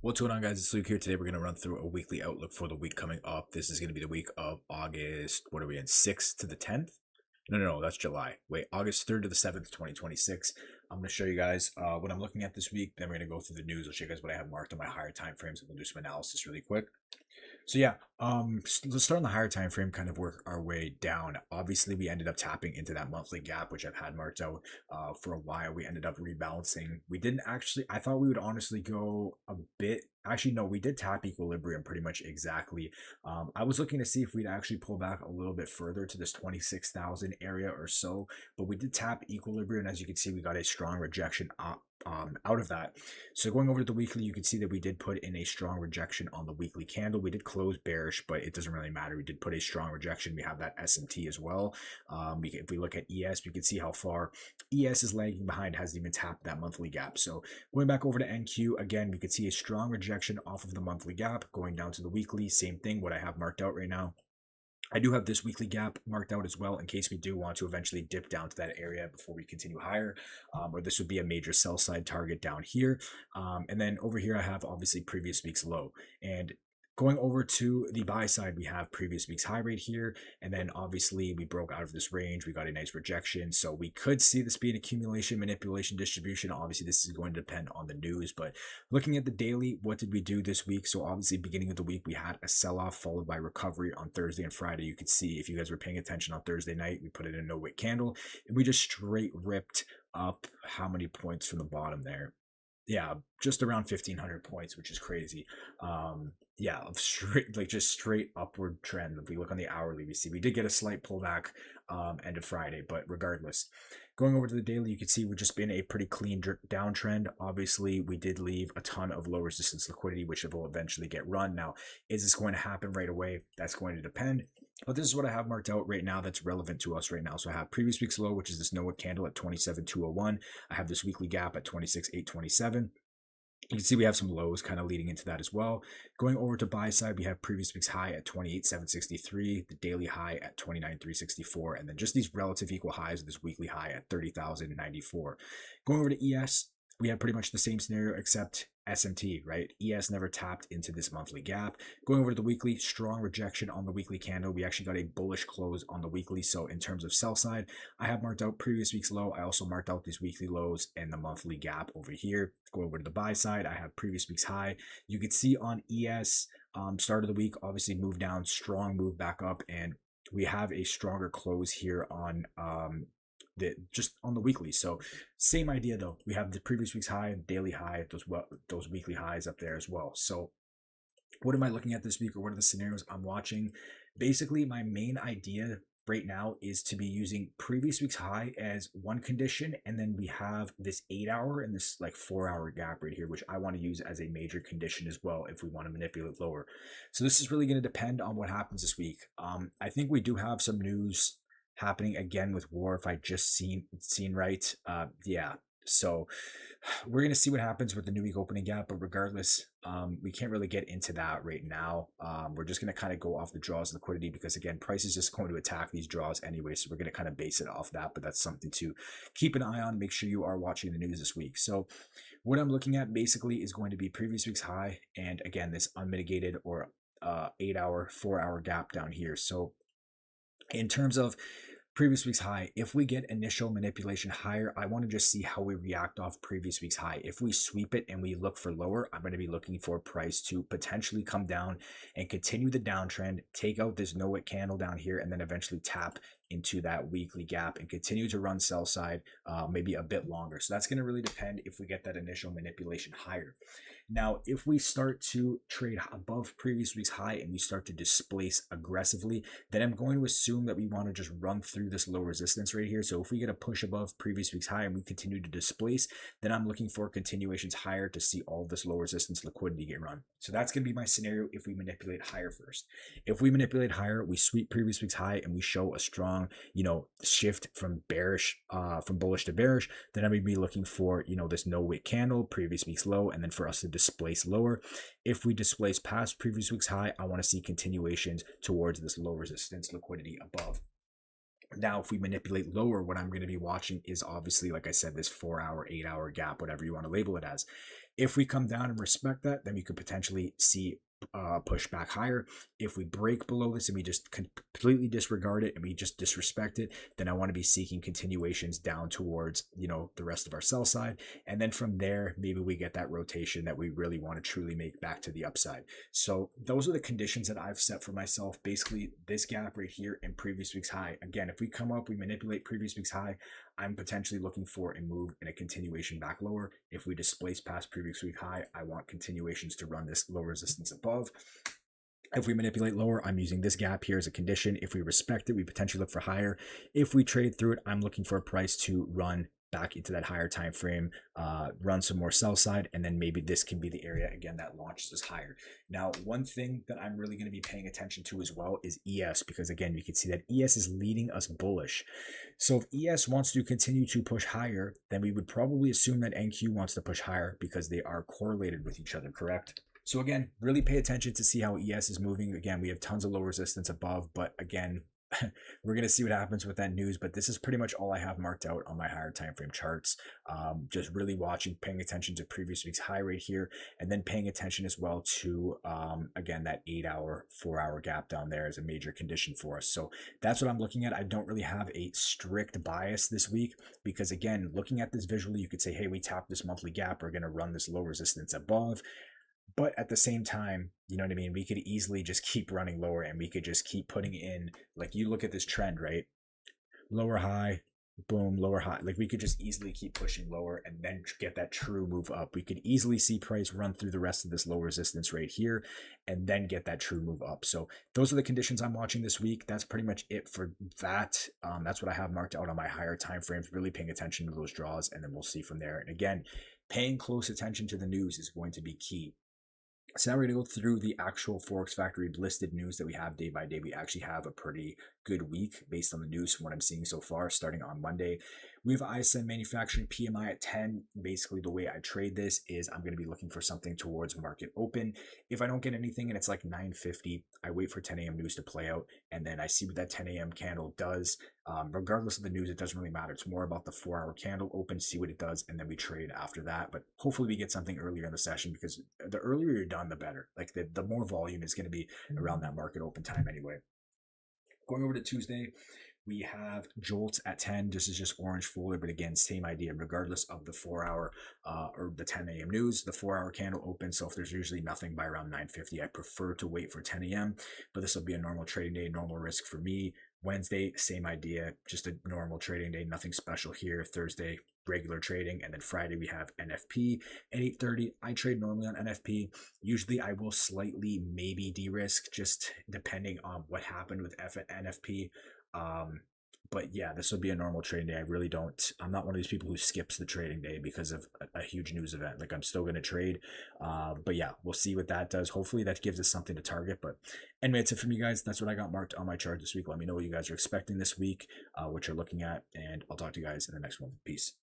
What's going on, guys? It's Luke here. Today we're going to run through a weekly outlook for the week coming up. This is going to be the week of August, what are we in, 6th to the 10th? No, that's July. Wait, August 3rd to the 7th, 2026. I'm going to show you guys what I'm looking at this week. Then we're going to go through the news. I'll show you guys what I have marked on my higher time frames, and we'll do some analysis really quick. So yeah, let's start on the higher time frame, kind of work our way down. Obviously, we ended up tapping into that monthly gap, which I've had marked out for a while. We ended up rebalancing. We didn't actually, I thought we would honestly go a bit. Actually, no, we did tap equilibrium pretty much exactly. I was looking to see if we'd actually pull back a little bit further to this 26,000 area or so, but we did tap equilibrium. As you can see, we got a strong rejection up out of that. So going over to the weekly, you can see that we did put in a strong rejection on the weekly candle. We did close bearish, but it doesn't really matter. We did put a strong rejection. We have that SMT as well. If we look at ES, we can see how far ES is lagging behind, hasn't even tapped that monthly gap. So going back over to NQ, again, we could see a strong rejection off of the monthly gap. Going down to the weekly, same thing, what I have marked out right now. I do have this weekly gap marked out as well in case we do want to eventually dip down to that area before we continue higher, or this would be a major sell side target down here. And then over here, I have obviously previous week's low. And going over to the buy side, we have previous week's high rate here. And then obviously we broke out of this range. We got a nice rejection. So we could see this be an accumulation, manipulation, distribution. Obviously, this is going to depend on the news. But looking at the daily, what did we do this week? So obviously, beginning of the week, we had a sell-off followed by recovery on Thursday and Friday. You could see, if you guys were paying attention on Thursday night, we put it in a no-wick candle. And we just straight ripped up how many points from the bottom there? Yeah, just around 1,500 points, which is crazy. Yeah, straight, like just straight upward trend. If we look on the hourly, we see we did get a slight pullback end of Friday, but regardless, going over to the daily, you can see we've just been a pretty clean downtrend. Obviously, we did leave a ton of low resistance liquidity, which will eventually get run. Now, is this going to happen right away? That's going to depend. But this is what I have marked out right now that's relevant to us right now. So I have previous week's low, which is this NOAA candle at 27,201. I have this weekly gap at 26,827. You can see we have some lows kind of leading into that as well. Going over to buy side, we have previous week's high at 28,763, the daily high at 29,364, and then just these relative equal highs of this weekly high at 30,094. Going over to ES, we have pretty much the same scenario except SMT, right? ES never tapped into this monthly gap. Going over to the weekly, strong rejection on the weekly candle. We actually got a bullish close on the weekly. So in terms of sell side, I have marked out previous week's low. I also marked out these weekly lows and the monthly gap over here. Go over to the buy side, I have previous week's high. You could see on ES, start of the week, obviously move down, strong move back up, and we have a stronger close here on just on the weekly. So same idea though. We have the previous week's high and daily high, those weekly highs up there as well. So what am I looking at this week, or what are the scenarios I'm watching? Basically, my main idea right now is to be using previous week's high as one condition, and then we have this 8-hour and this like 4-hour gap right here, which I want to use as a major condition as well if we want to manipulate lower. So this is really going to depend on what happens this week. I think we do have some news happening again with war, if I just seen right. Yeah, so we're gonna see what happens with the new week opening gap, but regardless, we can't really get into that right now. We're just gonna kind of go off the draws liquidity, because again, price is just going to attack these draws anyway, so we're gonna kind of base it off that. But that's something to keep an eye on. Make sure you are watching the news this week. So what I'm looking at basically is going to be previous week's high, and again, this unmitigated or 8-hour 4-hour gap down here. So in terms of previous week's high, if we get initial manipulation higher, I want to just see how we react off previous week's high. If we sweep it and we look for lower, I'm going to be looking for price to potentially come down and continue the downtrend, take out this no-wick candle down here, and then eventually tap into that weekly gap and continue to run sell side maybe a bit longer. So that's going to really depend if we get that initial manipulation higher. Now, if we start to trade above previous week's high and we start to displace aggressively, then I'm going to assume that we want to just run through this low resistance right here. So if we get a push above previous week's high and we continue to displace, then I'm looking for continuations higher to see all this low resistance liquidity get run. So that's going to be my scenario if we manipulate higher first. If we manipulate higher, we sweep previous week's high and we show a strong, shift from bearish, from bullish to bearish, then I'm going to be looking for, this no wick candle, previous week's low, and then for us to displace lower. If we displace past previous week's high, I want to see continuations towards this low resistance liquidity above. Now, if we manipulate lower, what I'm going to be watching is obviously, like I said, this 4-hour, 8-hour gap, whatever you want to label it as. If we come down and respect that, then we could potentially see push back higher. If we break below this and we just completely disregard it and we just disrespect it, then I want to be seeking continuations down towards, the rest of our sell side. And then from there, maybe we get that rotation that we really want to truly make back to the upside. So those are the conditions that I've set for myself. Basically, this gap right here and previous week's high. Again, if we come up, we manipulate previous week's high, I'm potentially looking for a move and a continuation back lower. If we displace past previous week high, I want continuations to run this low resistance above. If we manipulate lower, I'm using this gap here as a condition. If we respect it, we potentially look for higher. If we trade through it, I'm looking for a price to run back into that higher time frame, run some more sell side, and then maybe this can be the area again that launches us higher. Now, one thing that I'm really going to be paying attention to as well is ES, because again, you can see that ES is leading us bullish. So if ES wants to continue to push higher, then we would probably assume that NQ wants to push higher because they are correlated with each other, correct? So again, really pay attention to see how ES is moving. Again, we have tons of low resistance above, but again, we're going to see what happens with that news, but this is pretty much all I have marked out on my higher time frame charts. Just really watching, paying attention to previous week's high rate here, and then paying attention as well to, again, that 8-hour, 4-hour gap down there is a major condition for us. So that's what I'm looking at. I don't really have a strict bias this week because, again, looking at this visually, you could say, hey, we tapped this monthly gap. We're going to run this low resistance above. But at the same time, you know what I mean? We could easily just keep running lower and we could just keep putting in, like you look at this trend, right? Lower high, boom, lower high. Like we could just easily keep pushing lower and then get that true move up. We could easily see price run through the rest of this low resistance right here and then get that true move up. So those are the conditions I'm watching this week. That's pretty much it for that. That's what I have marked out on my higher time frames, really paying attention to those draws, and then we'll see from there. And again, paying close attention to the news is going to be key. So now we're going to go through the actual Forex Factory listed news that we have day by day. We actually have a pretty good week based on the news from what I'm seeing so far, starting on Monday. We have ISM manufacturing PMI at 10. Basically, the way I trade this is I'm going to be looking for something towards market open. If I don't get anything and it's like 9:50, I wait for 10 a.m. news to play out, and then I see what that 10 a.m. candle does. Regardless of the news, it doesn't really matter. It's more about the 4-hour candle open, see what it does, and then we trade after that. But hopefully we get something earlier in the session because the earlier you're done, the better. Like the more volume is going to be around that market open time anyway. Going over to Tuesday, we have Jolts at 10. This is just orange folder, but again, same idea. Regardless of the 4-hour or the 10 a.m. news, the 4-hour candle opens. So if there's usually nothing by around 9:50, I prefer to wait for 10 a.m. But this will be a normal trading day, normal risk for me. Wednesday, same idea, just a normal trading day, nothing special here. Thursday, regular trading, and then Friday we have NFP at 8:30. I trade normally on NFP. Usually I will slightly maybe de-risk just depending on what happened with NFP. But yeah, this will be a normal trading day. I'm not one of these people who skips the trading day because of a huge news event. Like I'm still going to trade. But yeah, we'll see what that does. Hopefully that gives us something to target. But anyway, that's it from you guys. That's what I got marked on my chart this week. Let me know what you guys are expecting this week, what you're looking at, and I'll talk to you guys in the next one. Peace.